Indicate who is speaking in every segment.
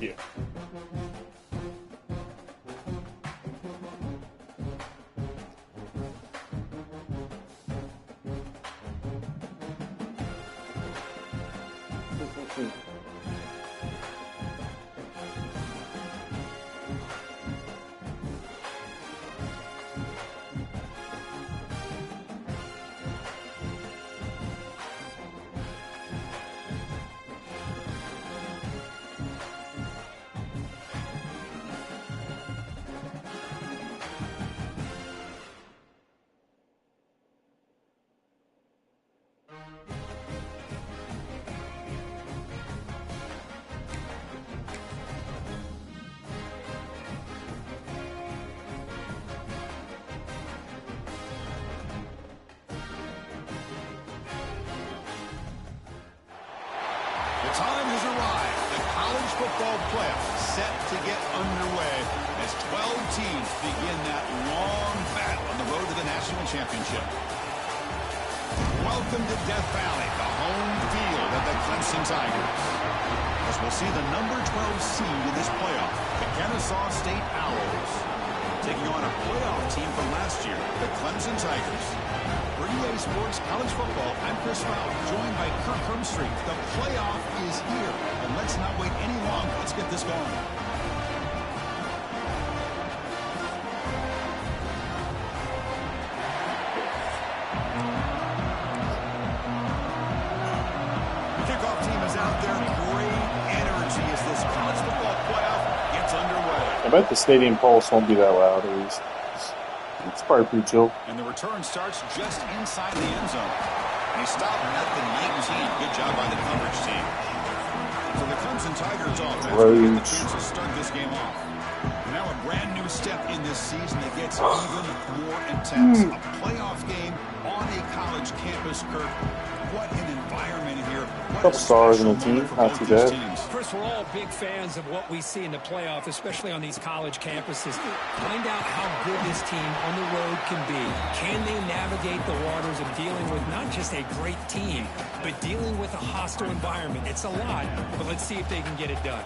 Speaker 1: you.
Speaker 2: The time has arrived. The college football playoff set to get underway as 12 teams begin that long battle on the road to the national championship. Welcome to Death Valley, the home field of the Clemson Tigers. As we'll see the number 12 seed in this playoff, the Kennesaw State Owls, taking on a playoff team from last year, the Clemson Tigers. For EA Sports College Football, I'm Chris Fowler, joined by Kirk Hermstreet. The playoff is here, and let's not wait any longer. Let's get this going. The kickoff team is out there. Great energy as this college football playoff gets underway.
Speaker 1: I bet the stadium pulse won't be that loud, at least. It's probably pretty chill.
Speaker 2: And the return starts just inside the end zone. And he stopped at the 19. Good job by the coverage team. So the Clemson Tigers offense will get the chance to start this game off. Now a brand new step in this season that gets even more intense. A playoff game on a college campus, Kirk. What an environment here.
Speaker 1: Couple stars in the team, not too bad.
Speaker 3: Chris, we're all big fans of what we see in the playoff, especially on these college campuses. Find out how good this team on the road can be. Can they navigate the waters of dealing with not just a great team, but dealing with a hostile environment? It's a lot, but let's see if they can get it done.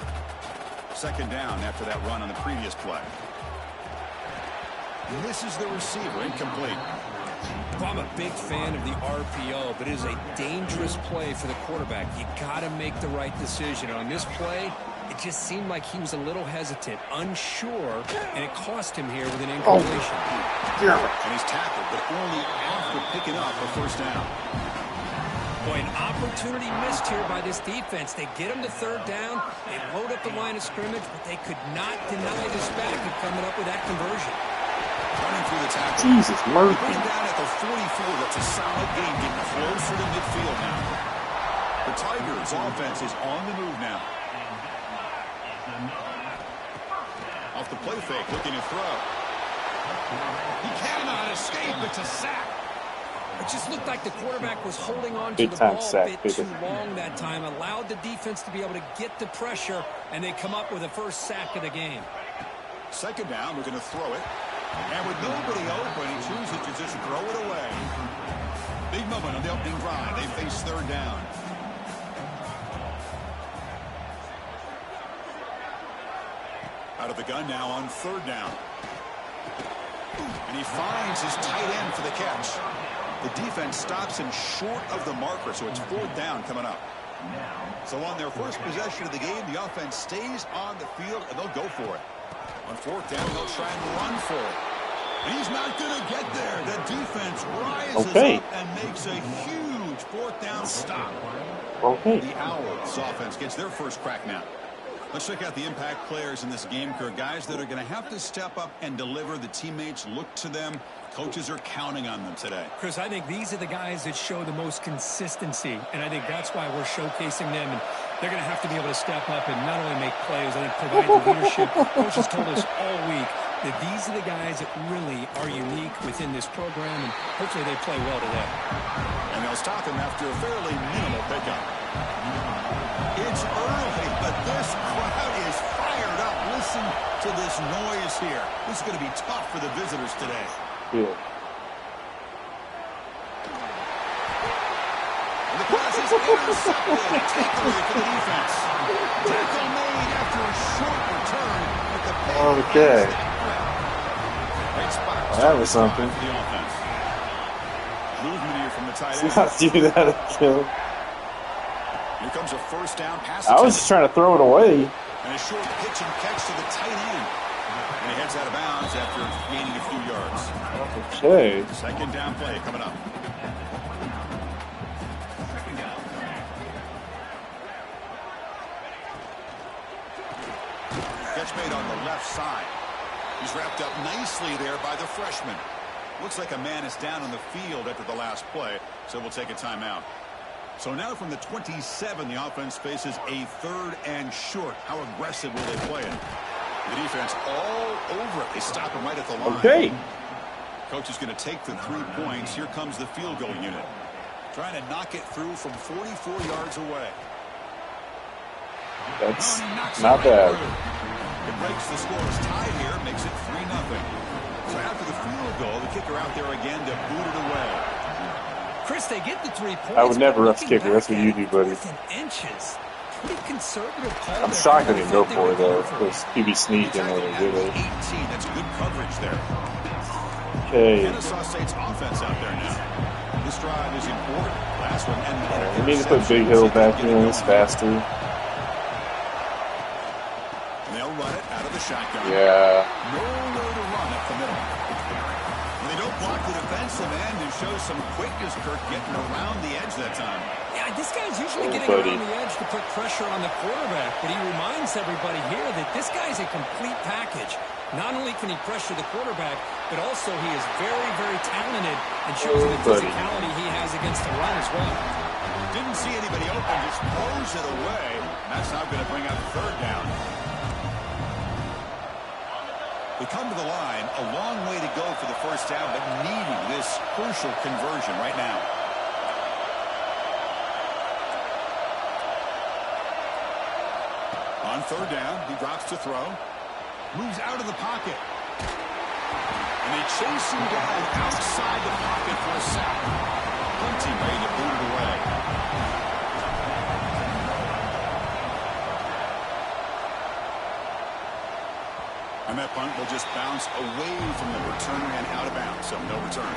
Speaker 2: Second down after that run on the previous play. Misses the receiver, incomplete.
Speaker 3: Well, I'm a big fan of the RPO, but it is a dangerous play for the quarterback. You got to make the right decision. On this play, it just seemed like he was a little hesitant, unsure, and it cost him here with an incompletion.
Speaker 2: And he's tackled, but only after picking up a first down.
Speaker 3: Boy, an opportunity missed here by this defense. They get him to third down, they load up the line of scrimmage, but they could not deny this back of coming up with that conversion.
Speaker 2: Running through the tackle.
Speaker 1: Jesus, Murphy.
Speaker 2: Put him down at the 44. That's a solid game. Getting closer to midfield now. The Tigers' offense is on the move now. Off the play fake, looking to throw. He cannot escape. It's a sack.
Speaker 3: It just looked like the quarterback was holding on to the ball a bit too long that time. Allowed the defense to be able to get the pressure, and they come up with the first sack of the game.
Speaker 2: Second down, looking to throw it. And with nobody open, he chooses to just throw it away. Big moment on the opening drive. They face third down. Out of the gun now on third down. And he finds his tight end for the catch. The defense stops him short of the marker, so it's fourth down coming up. So on their first possession of the game, the offense stays on the field, and they'll go for it. On fourth down, they'll try and run for it. And he's not going to get there. The defense rises up and makes a huge fourth down stop. The Owls offense gets their first crack now. Let's check out the impact players in this game, Kirk. Guys that are going to have to step up and deliver. The teammates look to them. Coaches are counting on them today.
Speaker 3: Chris, I think these are the guys that show the most consistency, and I think that's why we're showcasing them. And they're going to have to be able to step up and not only make plays, I think provide the leadership. Coaches told us all week that these are the guys that really are unique within this program, and hopefully they play well today.
Speaker 2: And they'll stop him after a fairly minimal pickup. It's early, but this crowd is fired up. Listen to this noise here. This is going to be tough for the visitors today.
Speaker 1: Yeah.
Speaker 2: And the pass is is intercepted. Takeaway for the defense. Tackle made after a short return. But the
Speaker 1: Okay.
Speaker 2: Great spot.
Speaker 1: That was something.
Speaker 2: For the offense. Movement here from the tight
Speaker 1: Did
Speaker 2: end.
Speaker 1: not do that again.
Speaker 2: Here comes a first down pass.
Speaker 1: I was just trying to throw it away.
Speaker 2: And a short pitch and catch to the tight end. And he heads out of bounds after gaining a few yards.
Speaker 1: Okay.
Speaker 2: Second down play coming up. Catch made on the left side. He's wrapped up nicely there by the freshman. Looks like a man is down on the field after the last play, so we'll take a timeout. So now from the 27, the offense faces a 3rd and short. How aggressive will they play it? The defense all over it. They stop him right at the line.
Speaker 1: Okay.
Speaker 2: Coach is going to take the 3 points. Here comes the field goal unit. Trying to knock it through from 44 yards away.
Speaker 1: That's
Speaker 2: Knocks
Speaker 1: not
Speaker 2: it right
Speaker 1: bad.
Speaker 2: through. It breaks the scoreless tie here, makes it 3-0. So after the field goal, the kicker out there again to boot it away.
Speaker 3: Chris, they get the 3 points.
Speaker 1: I would never
Speaker 3: but
Speaker 1: rush
Speaker 3: looking
Speaker 1: kicker. That's
Speaker 3: back
Speaker 1: what you
Speaker 3: at
Speaker 1: do,
Speaker 3: it,
Speaker 1: buddy.
Speaker 3: 4th and inches. Pretty conservative call.
Speaker 1: I'm
Speaker 3: there.
Speaker 1: shocked I didn't go
Speaker 3: They
Speaker 1: for it,
Speaker 3: would
Speaker 1: though,
Speaker 3: go for it.
Speaker 1: because QB sneaking
Speaker 2: Tackled
Speaker 1: when they
Speaker 2: down
Speaker 1: did
Speaker 2: to
Speaker 1: it.
Speaker 2: 18. That's good coverage there.
Speaker 1: Okay.
Speaker 2: Kennesaw State's offense out there now. This drive is important. Last one ended in an
Speaker 1: We need to put Big
Speaker 2: interception.
Speaker 1: Hill
Speaker 2: See if they
Speaker 1: back
Speaker 2: can get
Speaker 1: in.
Speaker 2: it
Speaker 1: It's
Speaker 2: going.
Speaker 1: faster.
Speaker 2: And they'll run it out of the shotgun.
Speaker 1: Yeah.
Speaker 2: Nowhere to run up the middle. And they don't block the defensive end and show some quickness, Kirk, getting around the edge that time.
Speaker 3: Yeah, this guy's usually
Speaker 1: Oh,
Speaker 3: getting
Speaker 1: buddy.
Speaker 3: around the edge to put pressure on the quarterback, but he reminds everybody here that this guy's a complete package. Not only can he pressure the quarterback, but also he is very, very talented and shows
Speaker 1: Oh,
Speaker 3: the
Speaker 1: buddy.
Speaker 3: physicality he has against the run as well.
Speaker 2: Didn't see anybody open, just throws it away. And that's now going to bring up 3rd down. They come to the line, a long way to go for the first down, but needing this crucial conversion right now. On 3rd down, he drops to throw. Moves out of the pocket. And they chase him down outside the pocket for a sack. Hunting ready to boot it away. And that punt will just bounce away from the returner and out of bounds, so no return.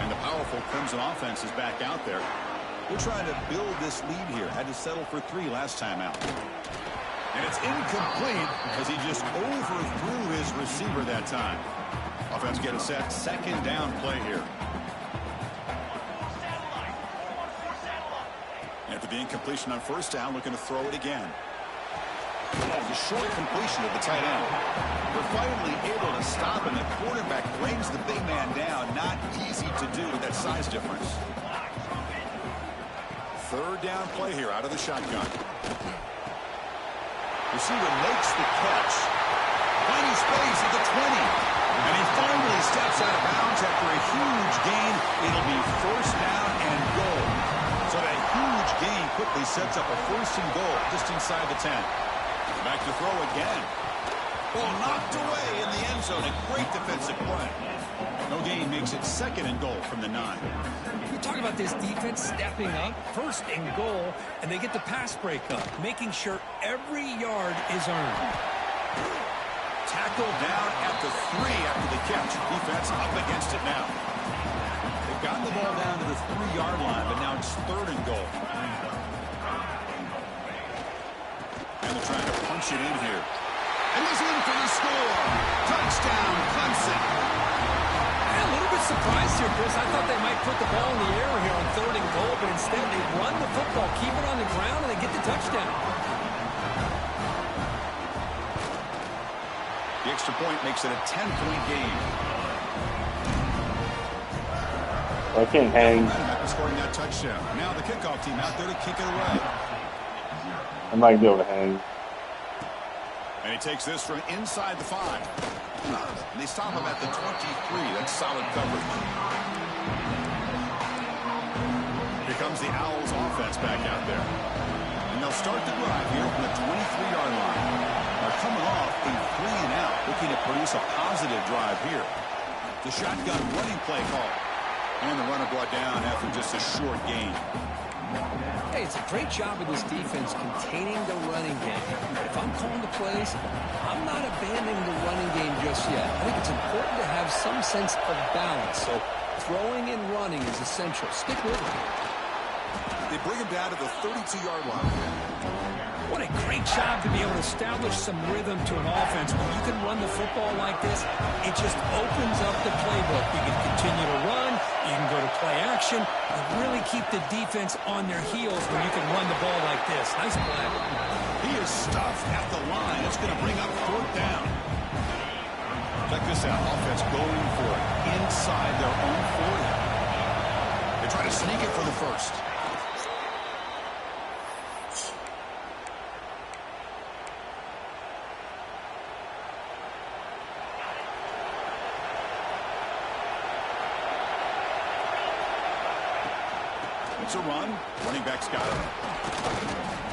Speaker 2: And the powerful Crimson offense is back out there. They're trying to build this lead here. Had to settle for 3 last time out. And it's incomplete as he just overthrew his receiver that time. Offense get a set. 2nd down play here. After the incompletion on 1st down, looking to throw it again. The short completion of the tight end. They're finally able to stop him. The quarterback brings the big man down. Not easy to do with that size difference. 3rd down play here out of the shotgun. Receiver makes the catch. Finding space at the 20. And he finally steps out of bounds after a huge gain. It'll be 1st down and goal. So that huge gain quickly sets up a 1st and goal just inside the 10. Back to throw again. Ball knocked away in the end zone. A great defensive play. No gain makes it 2nd and goal from the 9.
Speaker 3: We talk about this defense stepping up, 1st and goal, and they get the pass breakup, making sure every yard is earned.
Speaker 2: Tackled down at the 3 after the catch. Defense up against it now. They've gotten the ball down to the 3-yard line, but now it's 3rd and goal. And they're trying to punch it in here. And he's in for the score. Touchdown, Clemson.
Speaker 3: I'm a little bit surprised here, Chris. I thought they might put the ball in the air here on 3rd and goal, but instead they run the football, keep it on the ground, and they get the touchdown.
Speaker 2: The extra point makes it a 10-point game.
Speaker 1: I can't hang.
Speaker 2: After scoring that touchdown. Now the kickoff team out there to kick it away.
Speaker 1: I'm not going to be able to hang.
Speaker 2: And he takes this from inside the 5. And they stop him at the 23. That's solid coverage. Here comes the Owls offense back out there. And they'll start the drive here from the 23-yard line. They're coming off a 3-and-out, looking to produce a positive drive here. The shotgun running play call. And the runner brought down after just a short gain.
Speaker 3: Hey, it's a great job of this defense containing the running game. But if I'm calling the plays, I'm not abandoning the running game just yet. I think it's important to have some sense of balance. So throwing and running is essential. Stick with it.
Speaker 2: They bring him down to the 32-yard line.
Speaker 3: What a great job to be able to establish some rhythm to an offense. When you can run the football like this, it just opens up the playbook. You can continue to run, you can go to play action, and really keep the defense on their heels when you can run the ball like this. Nice play.
Speaker 2: He is stuffed at the line. It's going to bring up 4th down. Check this out. Offense going for it inside their own 40. They try to sneak it for the first. It's a run. Running back's got it.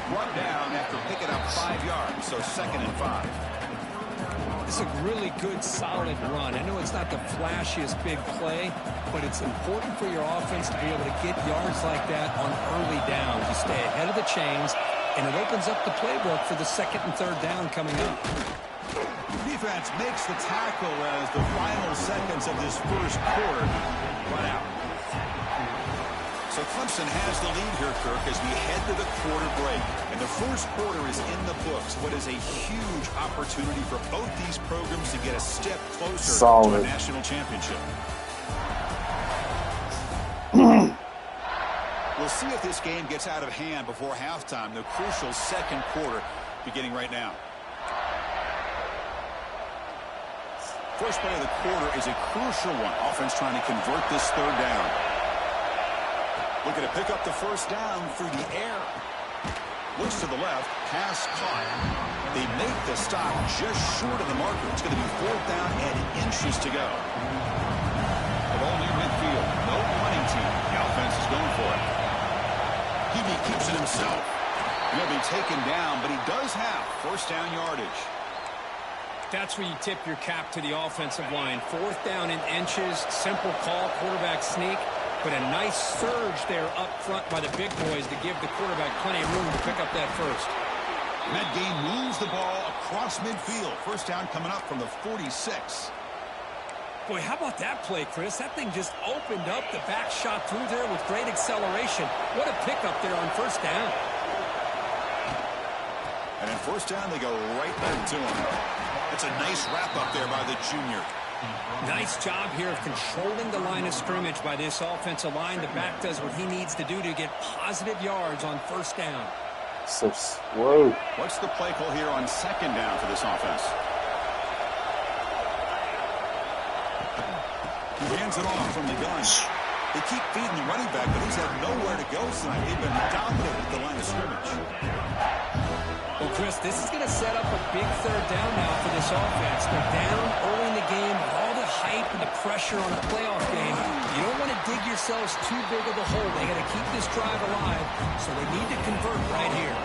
Speaker 2: Brought down after picking up 5 yards, so 2nd and 5.
Speaker 3: It's a really good, solid run. I know it's not the flashiest big play, but it's important for your offense to be able to get yards like that on early downs. You stay ahead of the chains, and it opens up the playbook for the 2nd and 3rd down coming up.
Speaker 2: Defense makes the tackle as the final seconds of this first quarter run out. So Clemson has the lead here, Kirk, as we head to the quarter break. And the first quarter is in the books. What is a huge opportunity for both these programs to get a step closer to a national championship. We'll see if this game gets out of hand before halftime. The crucial 2nd quarter beginning right now. First play of the quarter is a crucial one. Offense trying to convert this 3rd down. Looking to pick up the 1st down through the air. Looks to the left. Pass caught. They make the stop just short of the marker. It's going to be 4th down and inches to go. The ball near midfield. No punting team. The offense is going for it. Hebe keeps it himself. He'll be taken down, but he does have 1st down yardage.
Speaker 3: That's where you tip your cap to the offensive line. 4th down in inches. Simple call. Quarterback sneak. But a nice surge there up front by the big boys to give the quarterback plenty of room to pick up that first.
Speaker 2: Matt Gay moves the ball across midfield. 1st down coming up from the 46.
Speaker 3: Boy, how about that play, Chris? That thing just opened up. The back shot through there with great acceleration. What a pickup there on 1st down.
Speaker 2: And in 1st down, they go right back to him. That's a nice wrap-up there by the junior.
Speaker 3: Nice job here of controlling the line of scrimmage by this offensive line. The back does what he needs to do to get positive yards on 1st down.
Speaker 1: So slow.
Speaker 2: What's the play call here on 2nd down for this offense? He hands it off from the gun. They keep feeding the running back, but he's had nowhere to go tonight. They've been dominated at the line of scrimmage.
Speaker 3: Well, Chris, this is going to set up a big 3rd down now for this offense. They're down early in the game with all the hype and the pressure on a playoff game. You don't want to dig yourselves too big of a hole. They got to keep this drive alive, so they need to convert right here.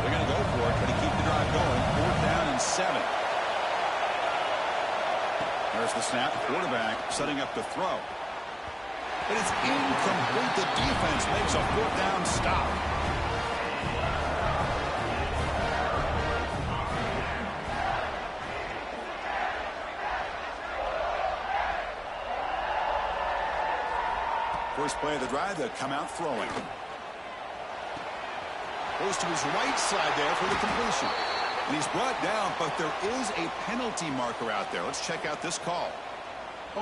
Speaker 2: They're going to go for it, but to keep the drive going. 4th down and 7. There's the snap. Quarterback setting up to throw. But it's incomplete. The defense makes a 4th down stop. First play of the drive, they'll come out throwing. Goes to his right side there for the completion. And he's brought down, but there is a penalty marker out there. Let's check out this call. The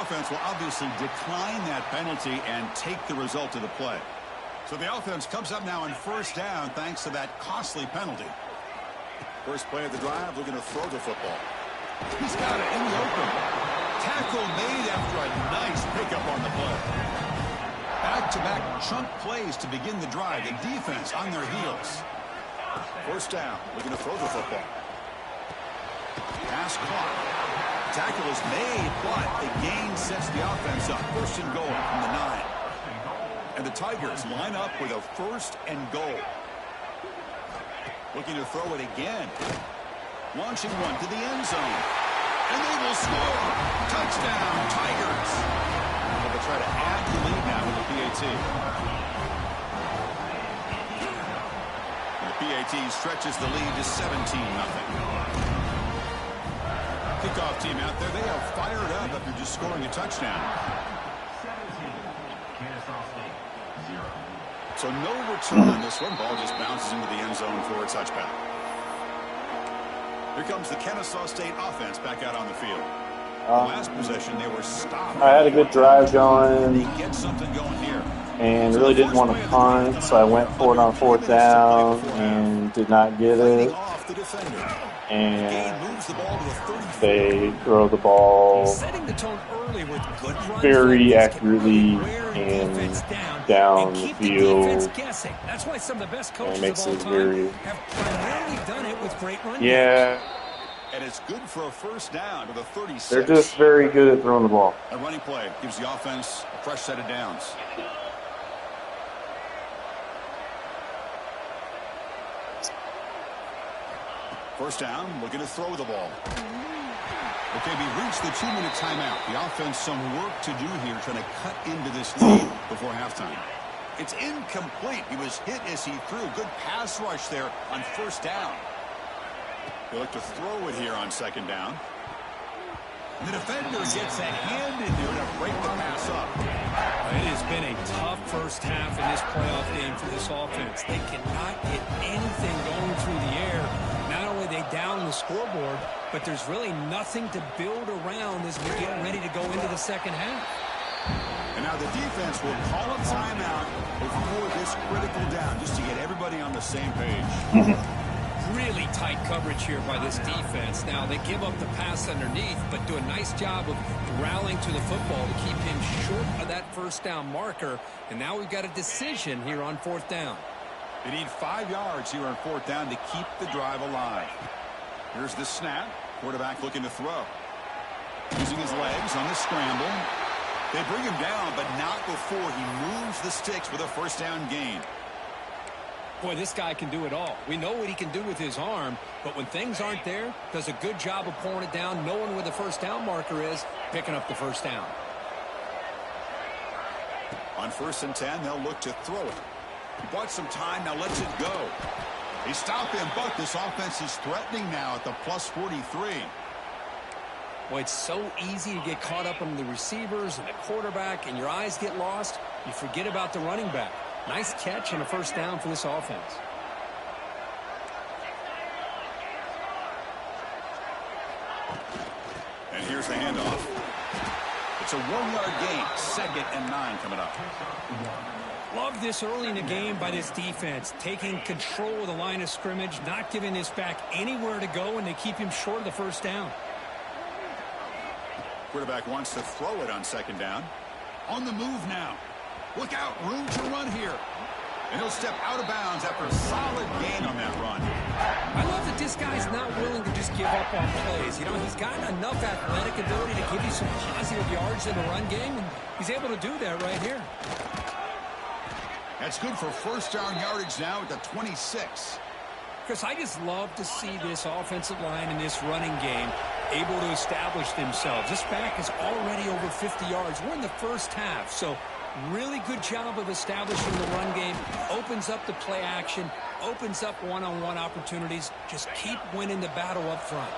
Speaker 2: offense will obviously decline that penalty and take the result of the play. So the offense comes up now on 1st down thanks to that costly penalty. First play of the drive, looking to throw the football. He's got it in the open. Tackle made after a nice pickup on the play. Back-to-back chunk plays to begin the drive. The defense on their heels. 1st down, looking to throw the football. Pass caught. Tackle is made, but the gain sets the offense up. 1st and goal from the 9. And the Tigers line up with a 1st and goal. Looking to throw it again. Launching one to the end zone. And they will score. Touchdown, Tigers. They'll try to add the lead now with the PAT. And the PAT stretches the lead to 17-0. Kickoff team out there, they are fired up after just scoring a touchdown. So no return on this one. Ball just bounces into the end zone for a touchback. Here comes the Kennesaw State offense back out on the field. Last possession, they were stopped.
Speaker 1: I had a good drive going.
Speaker 2: They get something going here.
Speaker 1: And really didn't want to punt, so I went for it on 4th down and did not get it. And they throw the ball very accurately and down the field. And it makes it very, yeah.
Speaker 2: And it's good for a first down to the 36.
Speaker 1: They're just very good at throwing the ball.
Speaker 2: A running play gives the offense a fresh set of downs. First down, looking to throw the ball. Okay, we reached the 2-minute timeout. The offense some work to do here, trying to cut into this lead before halftime. It's incomplete. He was hit as he threw. Good pass rush there on first down. They look to throw it here on second down. And the defender gets a hand in there to break the pass up.
Speaker 3: It has been a tough first half in this playoff game for this offense. They cannot get anything going through the air. Not only are they down the scoreboard, but there's really nothing to build around as we get ready to go into the second half.
Speaker 2: And now the defense will call a timeout before this critical down, just to get everybody on the same page.
Speaker 3: Really tight coverage here by this defense. Now, they give up the pass underneath, but do a nice job of rallying to the football to keep him short of that first down marker. And now we've got a decision here on 4th down.
Speaker 2: They need 5 yards here on 4th down to keep the drive alive. Here's the snap. Quarterback looking to throw. Using his legs on the scramble. They bring him down, but not before he moves the sticks with a first down gain.
Speaker 3: Boy, this guy can do it all. We know what he can do with his arm, but when things aren't there, does a good job of pulling it down, knowing where the first down marker is, picking up the first down.
Speaker 2: On 1st and 10, they'll look to throw it. He bought some time, now lets it go. They stop him, but this offense is threatening now at the plus 43.
Speaker 3: Boy, it's so easy to get caught up on the receivers and the quarterback, and your eyes get lost. You forget about the running back. Nice catch and a first down for this offense.
Speaker 2: And here's the handoff. It's a 1-yard gain. 2nd and 9 coming up.
Speaker 3: Love this early in the game by this defense, taking control of the line of scrimmage, not giving this back anywhere to go, and they keep him short of the first down.
Speaker 2: Quarterback wants to throw it on 2nd down. On the move now. Look out, room to run here. And he'll step out of bounds after a solid gain on that run.
Speaker 3: I love that this guy's not willing to just give up on plays. You know, he's got enough athletic ability to give you some positive yards in the run game, and he's able to do that right here.
Speaker 2: That's good for first down yardage now at the 26.
Speaker 3: Chris, I just love to see this offensive line in this running game able to establish themselves. This back is already over 50 yards. We're in the first half, so really good job of establishing the run game. Opens up the play action, opens up one-on-one opportunities. Just keep winning the battle up front.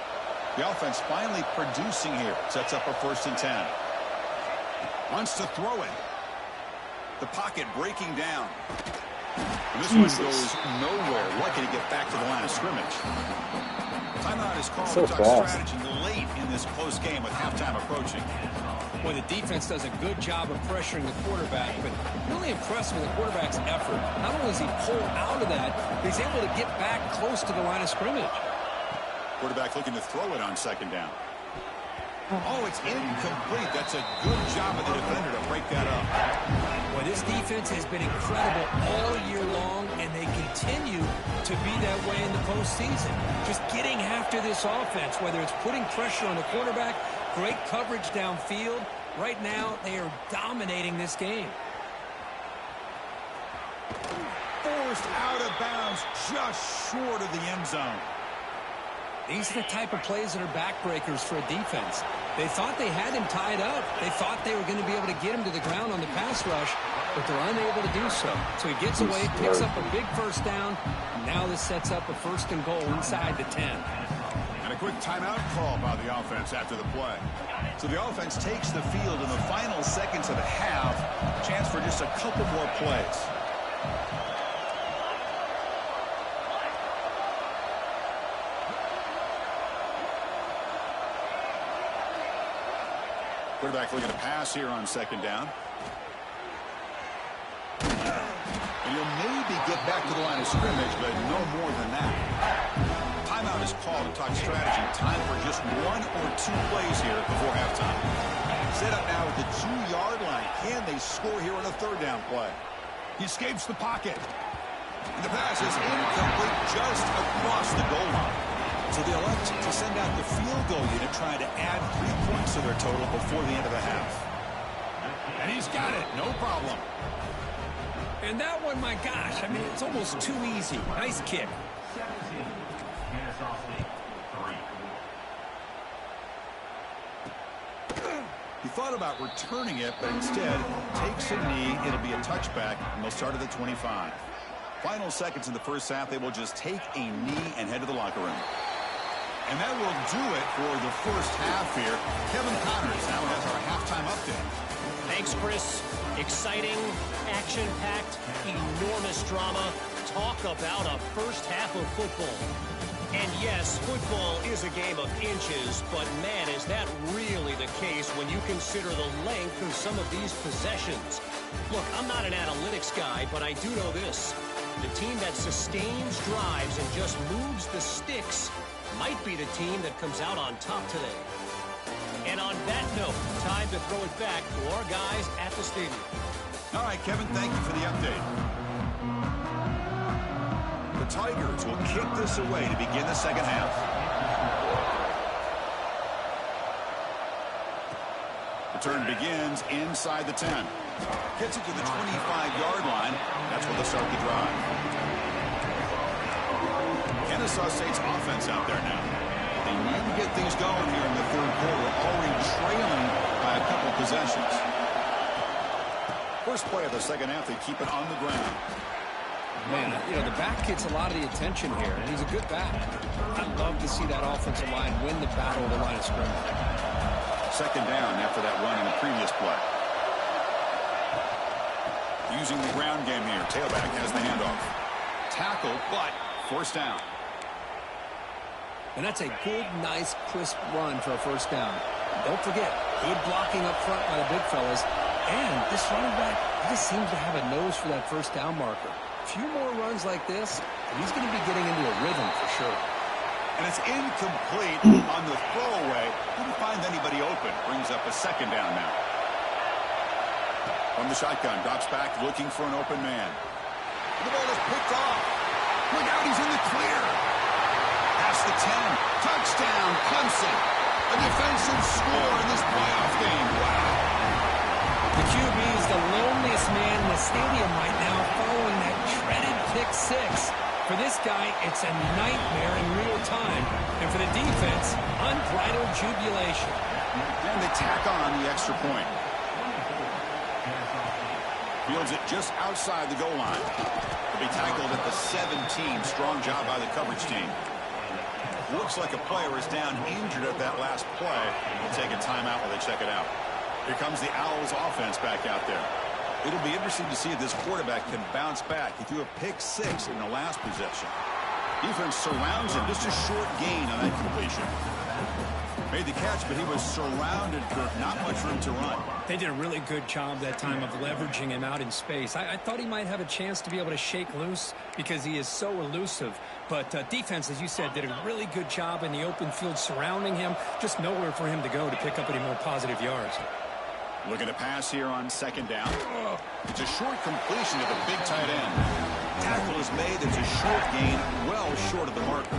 Speaker 2: The offense finally producing here. Sets up a 1st and 10. Wants to throw it. The pocket breaking down. And this one goes nowhere. Lucky to get back to the line of scrimmage. Timeout is called
Speaker 1: So
Speaker 2: to talk
Speaker 1: fast.
Speaker 2: strategy late in this close game with halftime approaching.
Speaker 3: Boy, the defense does a good job of pressuring the quarterback, but really impressed with the quarterback's effort. Not only does he pull out of that, but he's able to get back close to the line of scrimmage.
Speaker 2: Quarterback looking to throw it on 2nd down. Oh, it's incomplete. That's a good job of the defender to break that up.
Speaker 3: Boy, this defense has been incredible all year long, and they continue to be that way in the postseason. Just getting after this offense, whether it's putting pressure on the quarterback, great coverage downfield. Right now, they are dominating this game. 4
Speaker 2: forced out of bounds just short of the end zone.
Speaker 3: These are the type of plays that are backbreakers for a defense. They thought they had him tied up. They thought they were going to be able to get him to the ground on the pass rush, but they're unable to do so. So he gets away, picks up a big first down. Now this sets up a 1st and goal inside the 10.
Speaker 2: And a quick timeout call by the offense after the play. So the offense takes the field in the final seconds of the half. Chance for just a couple more plays. Quarterback looking to pass here on 2nd down. And he'll maybe get back to the line of scrimmage, but no more than that. Timeout is called to talk strategy. Time for just 1 or 2 plays here before halftime. Set up now at the 2-yard line. Can they score here on a 3rd down play? He escapes the pocket. And the pass is incomplete just across the goal line. So they elect to send out the field goal unit, trying to add 3 points to their total before the end of the half. And he's got it. No problem.
Speaker 3: And that one, my gosh, I mean, it's almost too easy. Nice kick.
Speaker 2: He thought about returning it, but instead takes a knee. It'll be a touchback, and they'll start at the 25. Final seconds in the first half, they will just take a knee and head to the locker room. And that will do it for the first half here. Kevin Connors now has our halftime update.
Speaker 4: Thanks, Chris. Exciting, action-packed, enormous drama. Talk about a first half of football. And yes, football is a game of inches, but man, is that really the case when you consider the length of some of these possessions. Look, I'm not an analytics guy, but I do know this. The team that sustains drives and just moves the sticks might be the team that comes out on top today. And on that note, time to throw it back to our guys at the stadium.
Speaker 2: All right, Kevin, thank you for the update. The Tigers will kick this away to begin the second half. The turn begins inside the 10. Gets it to the 25-yard line. That's where they'll start the drive. Kennesaw State's offense out there now. They need to get things going here in the 3rd quarter, already trailing by a couple possessions. First play of the second half, they keep it on the ground.
Speaker 3: Man, you know, the back gets a lot of the attention here, and he's a good back. I'd love to see that offensive line win the battle of the line of scrimmage.
Speaker 2: 2nd down after that run in the previous play. Using the ground game here, tailback has the handoff. Tackle, but forced down.
Speaker 3: And that's a good, nice, crisp run for a first down. Don't forget, good blocking up front by the big fellas. And this running back, he just seems to have a nose for that first down marker. A few more runs like this, and he's going to be getting into a rhythm for sure.
Speaker 2: And it's incomplete on the throwaway. Didn't find anybody open. Brings up a 2nd down now. From the shotgun, drops back, looking for an open man. The ball is picked off. Look out, he's in the clear. Past the 10. Touchdown, Clemson. A defensive score in this playoff game. Wow.
Speaker 3: The QB is the loneliest man in the stadium right now following that dreaded pick 6. For this guy, it's a nightmare in real time. And for the defense, unbridled jubilation.
Speaker 2: And they tack on the extra point. Fields it just outside the goal line. He'll be tackled at the 17. Strong job by the coverage team. Looks like a player is down injured at that last play. We'll take a timeout while they check it out. Here comes the Owls offense back out there. It'll be interesting to see if this quarterback can bounce back. He threw a pick 6 in the last possession. Defense surrounds him. Just a short gain on that completion. Made the catch, but he was surrounded for not much room to run.
Speaker 3: They did a really good job that time of leveraging him out in space. I thought he might have a chance to be able to shake loose because he is so elusive. But defense, as you said, did a really good job in the open field surrounding him. Just nowhere for him to go to pick up any more positive yards.
Speaker 2: Looking to pass here on 2nd down. It's a short completion to the big tight end. Tackle is made. It's a short gain, well short of the marker.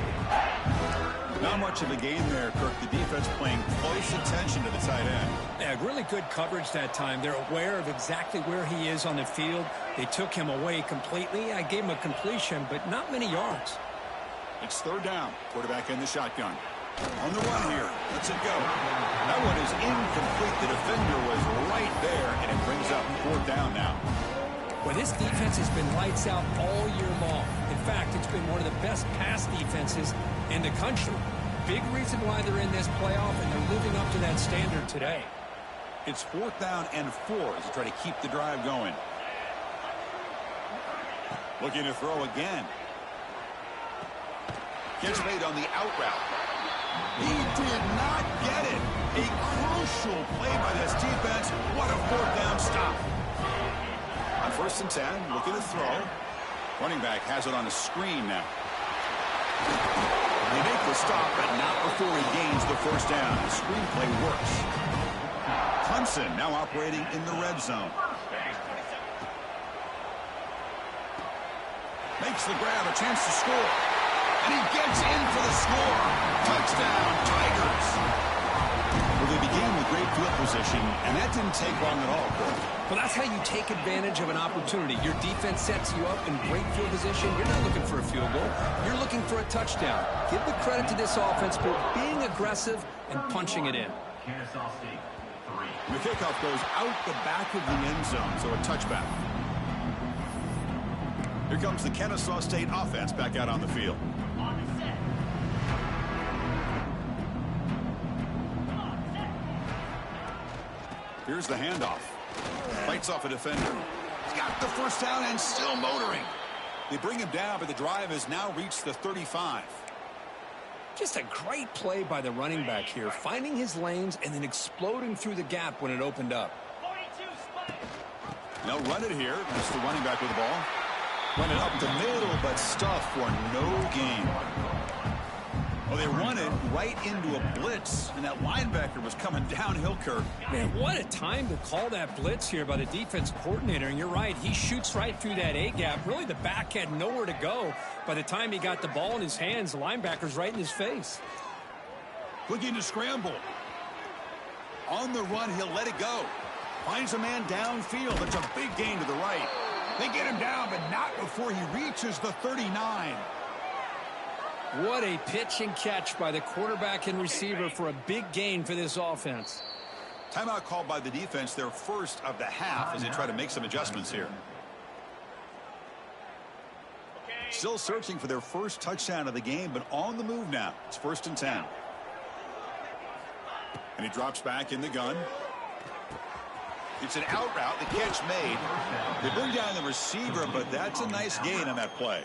Speaker 2: Not much of a game there, Kirk. The defense paying close attention to the tight end.
Speaker 3: Yeah, really good coverage that time. They're aware of exactly where he is on the field. They took him away completely. I gave him a completion, but not many yards.
Speaker 2: It's third down. Quarterback in the shotgun. On the run here. Let's it go. That one is incomplete. The defender was right there, and it brings up fourth down now.
Speaker 3: Well, this defense has been lights out all year long. In fact, it's been one of the best pass defenses in the country. Big reason why they're in this playoff, and they're living up to that standard today.
Speaker 2: It's fourth down and 4 as they try to keep the drive going. Looking to throw again. Catch made on the out route. He did not get it. A crucial play by this defense. What a fourth down stop. On 1st and 10, looking to throw. Running back has it on a screen now. They make the stop, but not before he gains the first down. The screenplay works. Clemson now operating in the red zone. Makes the grab, a chance to score. And he gets in for the score. Touchdown, Tigers. Well, they began with great field position, and that didn't take long at all, Coach.
Speaker 3: Well, that's how you take advantage of an opportunity. Your defense sets you up in great field position. You're not looking for a field goal. You're looking for a touchdown. Give the credit to this offense for being aggressive and punching it in.
Speaker 2: The kickoff goes out the back of the end zone, so a touchback. Here comes the Kennesaw State offense back out on the field. Here's the handoff. Fights off a defender. He's got the first down and still motoring. They bring him down, but the drive has now reached the 35.
Speaker 3: Just a great play by the running back here, finding his lanes and then exploding through the gap when it opened up.
Speaker 2: They'll run it here. That's the running back with the ball. Run it up the middle, but stuff for no gain. Well, they run it right into a blitz, and that linebacker was coming downhill, Kirk.
Speaker 3: Man, what a time to call that blitz here by the defense coordinator. And you're right, he shoots right through that A-gap. Really, the back had nowhere to go. By the time he got the ball in his hands, the linebacker's right in his face.
Speaker 2: Looking to scramble. On the run, he'll let it go. Finds a man downfield. That's a big gain to the right. They get him down, but not before he reaches the 39.
Speaker 3: What a pitch and catch by the quarterback and receiver for a big gain for this offense.
Speaker 2: Timeout called by the defense, their first of the half, as they try to make some adjustments here. Still searching for their first touchdown of the game, but on the move now. It's 1st and 10. And he drops back in the gun. It's an out route, the catch made. They bring down the receiver, but that's a nice gain on that play.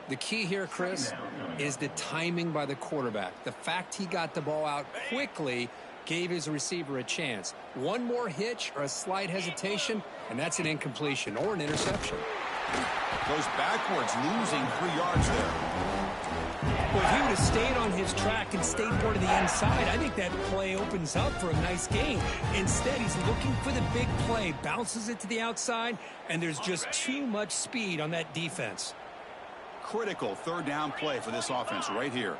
Speaker 3: The key here, Chris, is the timing by the quarterback. The fact he got the ball out quickly gave his receiver a chance. One more hitch or a slight hesitation, and that's an incompletion or an interception.
Speaker 2: Goes backwards, losing 3 yards there.
Speaker 3: Well, if he would have stayed on his track and stayed more to the inside, I think that play opens up for a nice gain. Instead, he's looking for the big play, bounces it to the outside, and there's just too much speed on that defense.
Speaker 2: Critical third down play for this offense right here.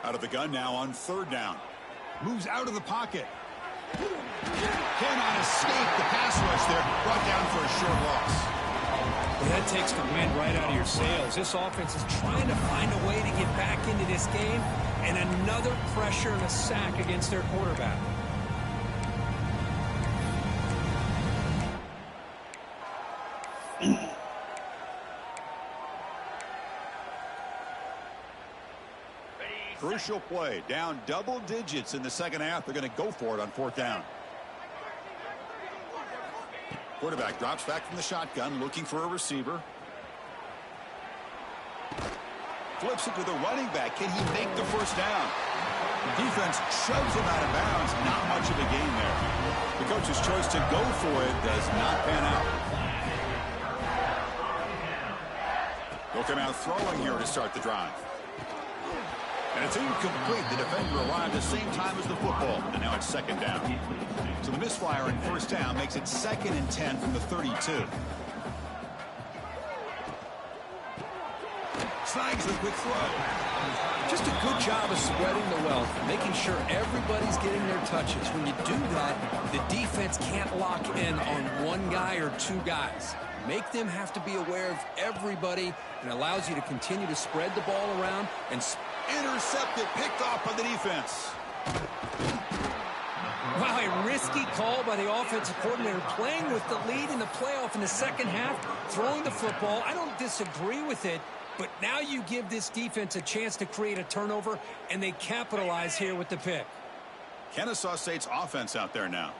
Speaker 2: Out of the gun now on 3rd down. Moves out of the pocket. Cannot escape the pass rush there. Brought down for a short loss.
Speaker 3: Well, that takes the wind right out of your sails. This offense is trying to find a way to get back into this game, and another pressure and a sack against their quarterback.
Speaker 2: Crucial play. Down double digits in the second half. They're going to go for it on 4th down. Quarterback drops back from the shotgun, looking for a receiver. Flips it to the running back. Can he make the first down? Defense shoves him out of bounds. Not much of a gain there. The coach's choice to go for it does not pan out. They'll come out throwing here to start the drive. And it's incomplete. The defender arrived the same time as the football. And now it's 2nd down. So the misfire in 1st down makes it 2nd and 10 from the 32. snags the quick throw.
Speaker 3: Just a good job of spreading the wealth, making sure everybody's getting their touches. When you do that, the defense can't lock in on one guy or two guys. Make them have to be aware of everybody, and allows you to continue to spread the ball around and
Speaker 2: intercepted, picked off by the defense.
Speaker 3: Wow, a risky call by the offensive coordinator, playing with the lead in the playoff in the second half, throwing the football. I don't disagree with it, but now you give this defense a chance to create a turnover, and they capitalize here with the pick.
Speaker 2: Kennesaw State's offense out there now.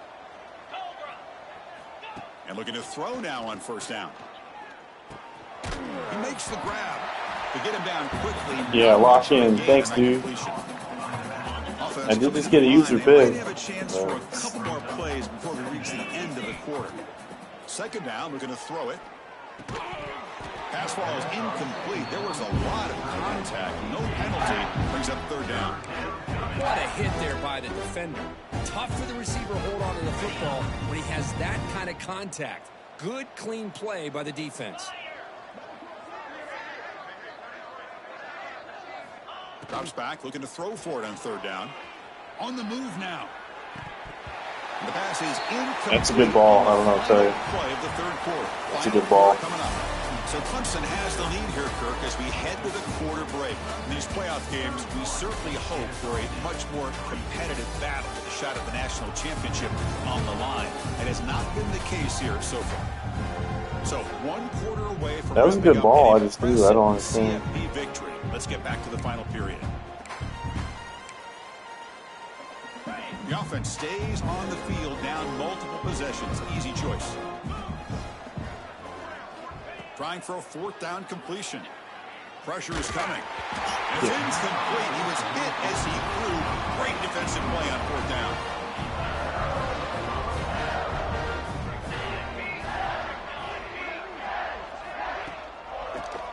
Speaker 2: And looking to throw now on first down. He makes the grab to get him down quickly.
Speaker 1: Yeah, lock in. Thanks, dude. I did just get a user bid.
Speaker 2: Have a chance for a couple more plays before we reach the end of the quarter. Second down, we're going to throw it. Pass ball is incomplete. There was a lot of contact. No penalty. Brings up third down.
Speaker 3: What a hit there by the defender. Tough for the receiver to hold on to the football when he has that kind of contact. Good, clean play by the defense.
Speaker 2: Drops back, looking to throw for it on third down. On the move now. The pass is incomplete.
Speaker 1: That's a good ball. I don't know what to tell you.
Speaker 2: Play of the third quarter.
Speaker 1: That's a good ball.
Speaker 2: Coming up. So Clemson has the lead here, Kirk, as we head to the quarter break. In these playoff games, we certainly hope for a much more competitive battle with a shot at the national championship on the line. It has not been the case here so far. So 1 quarter away from
Speaker 1: that was a good ball. I just threw. I don't understand.
Speaker 2: CFP victory. Let's get back to the final period. The offense stays on the field, down multiple possessions. Easy choice. Trying for a fourth down completion. Pressure is coming. It's incomplete. He was hit as he threw. Great defensive play on fourth down.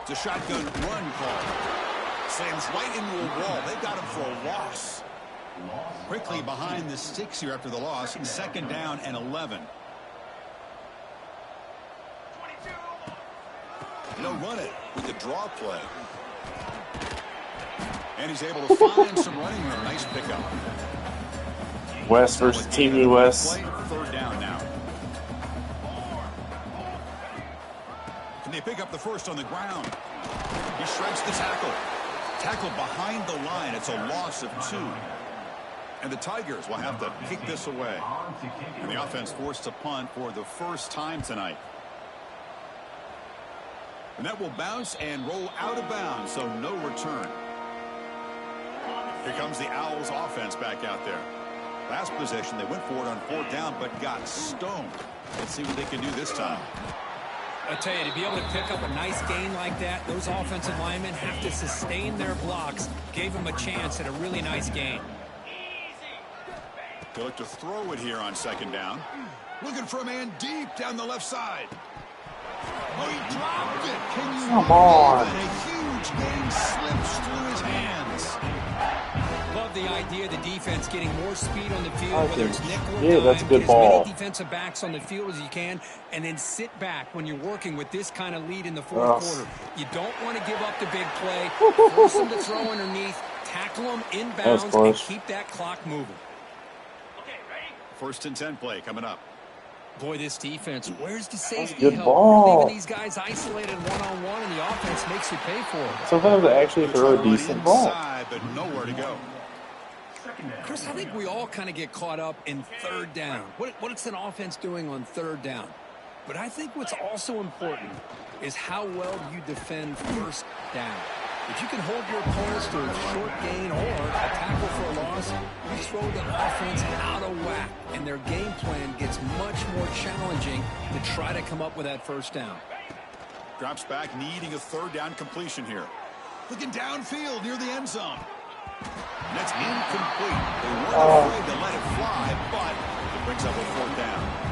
Speaker 2: It's a shotgun run call. Slams right into a wall. They've got him for a loss. Quickly behind the sticks here after the loss. Second down and 11. They'll run it with the draw play. And he's able to find some running room. Nice pickup.
Speaker 1: West versus Team West.
Speaker 2: Third down now. Can they pick up the first on the ground? He shreds the tackle. Tackle behind the line. It's a loss of 2. And the Tigers will have to kick this away. And the offense forced to punt for the first time tonight. And that will bounce and roll out of bounds, so no return. Here comes the Owls offense back out there. Last possession, they went for it on fourth down, but got stoned. Let's see what they can do this time.
Speaker 3: I tell you, to be able to pick up a nice gain like that, those offensive linemen have to sustain their blocks. Gave them a chance at a really nice gain.
Speaker 2: They look to throw it here on second down. Looking for a man deep down the left side. Oh, he dropped it. Can you
Speaker 1: Come on.
Speaker 2: believe it? A huge gain slips through his hands.
Speaker 3: Love the idea of the defense getting more speed on the field, whether it's nickel or
Speaker 1: Yeah,
Speaker 3: dime.
Speaker 1: that's a good
Speaker 3: Get
Speaker 1: ball.
Speaker 3: as many defensive backs on the field as you can, and then sit back when you're working with this kind of lead in the fourth quarter. You don't want to give up the big play. Force them to throw underneath, tackle them inbounds, and keep that clock moving.
Speaker 2: First and 10 play coming up.
Speaker 3: Boy, this defense, where's the safety
Speaker 1: Good
Speaker 3: help?
Speaker 1: ball.
Speaker 3: We're leaving these guys isolated one-on-one, and the offense makes you pay for it.
Speaker 1: Sometimes they actually throw a decent ball.
Speaker 2: Inside, but nowhere to go.
Speaker 3: Chris, I think we all kind of get caught up in third down. What's an offense doing on third down? But I think what's also important is how well you defend first down. If you can hold your opponents to a short gain or a tackle for a loss, you throw the offense out of whack, and their game plan gets much more challenging to try to come up with that first down.
Speaker 2: Drops back, needing a third down completion here. Looking downfield near the end zone. And that's incomplete. They weren't afraid to let it fly, but it brings up a fourth down.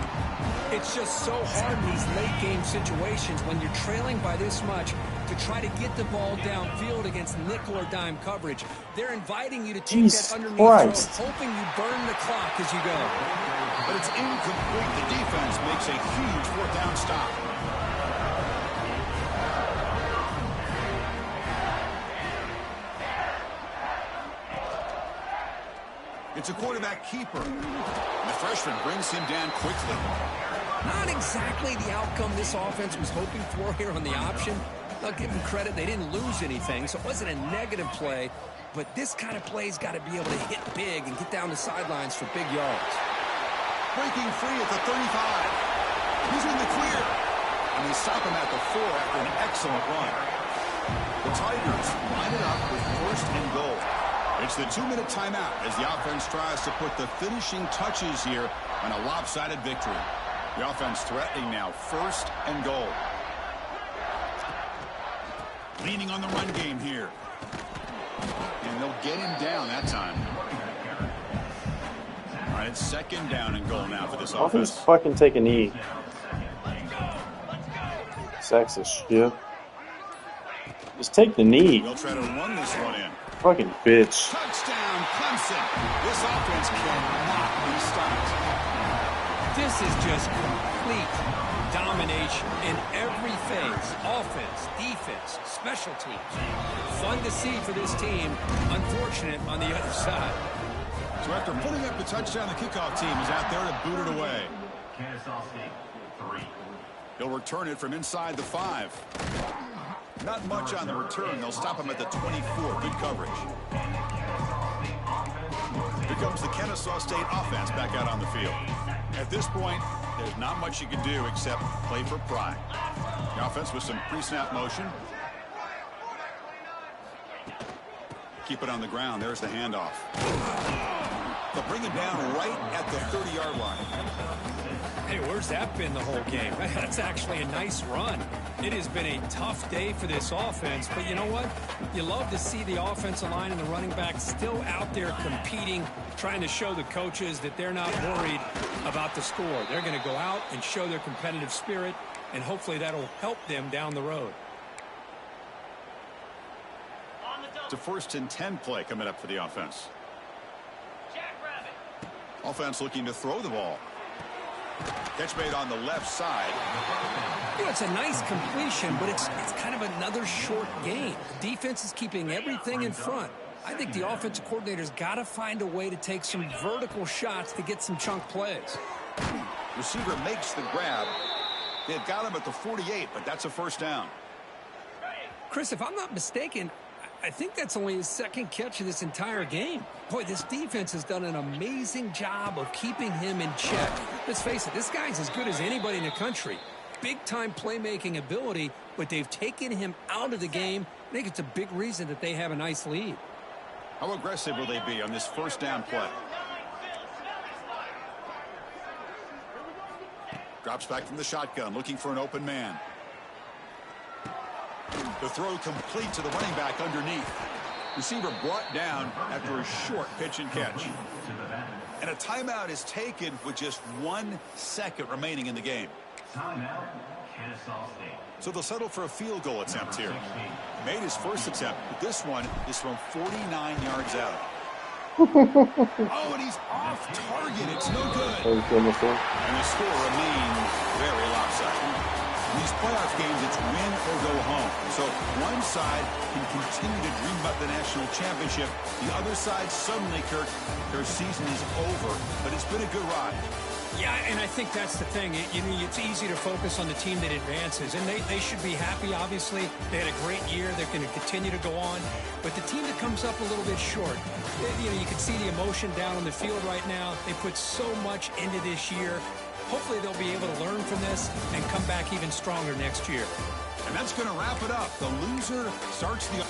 Speaker 3: It's just so hard in these late game situations when you're trailing by this much to try to get the ball downfield against nickel or dime coverage. They're inviting you to take
Speaker 1: Jesus
Speaker 3: that underneath
Speaker 1: Christ.
Speaker 3: throw, hoping you burn the clock as you go.
Speaker 2: But it's incomplete. The defense makes a huge fourth down stop. It's a quarterback keeper. And the freshman brings him down quickly.
Speaker 3: Not exactly the outcome this offense was hoping for here on the option. I'll give them credit. They didn't lose anything, so it wasn't a negative play. But this kind of play's got to be able to hit big and get down the sidelines for big yards.
Speaker 2: Breaking free at the 35. He's in the clear. And they stop him at the 4 after an excellent run. The Tigers line it up with 1st and goal. It's the 2-minute timeout as the offense tries to put the finishing touches here on a lopsided victory. The offense threatening now 1st and goal. Leaning on the run game here. And they'll get him down that time. All right, it's 2nd down and goal now for this offense.
Speaker 1: Offense fucking take a knee. Sacks of shit. Just take the knee.
Speaker 2: They'll try to run this one in.
Speaker 1: Fucking bitch.
Speaker 2: Touchdown, Clemson. This offense cannot be stopped.
Speaker 3: This is just complete domination in every phase. Offense, defense, special teams. Fun to see for this team. Unfortunate on the other side.
Speaker 2: So after putting up the touchdown, the kickoff team is out there to boot it away. He'll return it from inside the 5. Not much on the return. They'll stop him at the 24. Good coverage. Here comes the Kennesaw State offense back out on the field. At this point, there's not much you can do except play for pride. The offense with some pre-snap motion. Keep it on the ground. There's the handoff. They'll bring it down right at the 30-yard line.
Speaker 3: Hey, where's that been the whole game? That's actually a nice run. It has been a tough day for this offense, but you know what? You love to see the offensive line and the running back still out there competing, trying to show the coaches that they're not worried about the score. They're going to go out and show their competitive spirit, and hopefully that'll help them down the road.
Speaker 2: It's a 1st and 10 play coming up for the offense. Offense looking to throw the ball. Catch made on the left side.
Speaker 3: You know, it's a nice completion, but it's kind of another short game. The defense is keeping everything in front. I think the offensive coordinator's got to find a way to take some vertical shots to get some chunk plays.
Speaker 2: Receiver makes the grab. They've got him at the 48, but that's a 1st down.
Speaker 3: Chris, if I'm not mistaken, I think that's only his 2nd catch of this entire game. Boy, this defense has done an amazing job of keeping him in check. Let's face it, this guy's as good as anybody in the country. Big-time playmaking ability, but they've taken him out of the game. I think it's a big reason that they have a nice lead.
Speaker 2: How aggressive will they be on this 1st down play? Drops back from the shotgun, looking for an open man. The throw complete to the running back underneath. Receiver brought down after a short pitch and catch. And a timeout is taken with just 1 second remaining in the game. So they'll settle for a field goal attempt here. Made his 1st attempt, but this one is from 49 yards out. Oh, and he's off target. It's no good. And the score remains very lopsided. In these playoff games, it's win or go home. So one side can continue to dream about the national championship. The other side, suddenly, Kirk, their season is over. But it's been a good ride.
Speaker 3: Yeah, and I think that's the thing. It's easy to focus on the team that advances, and they should be happy, obviously. They had a great year. They're going to continue to go on. But the team that comes up a little bit short, you can see the emotion down on the field right now. They put so much into this year. Hopefully they'll be able to learn from this and come back even stronger next year.
Speaker 2: And that's going to wrap it up. The loser starts the...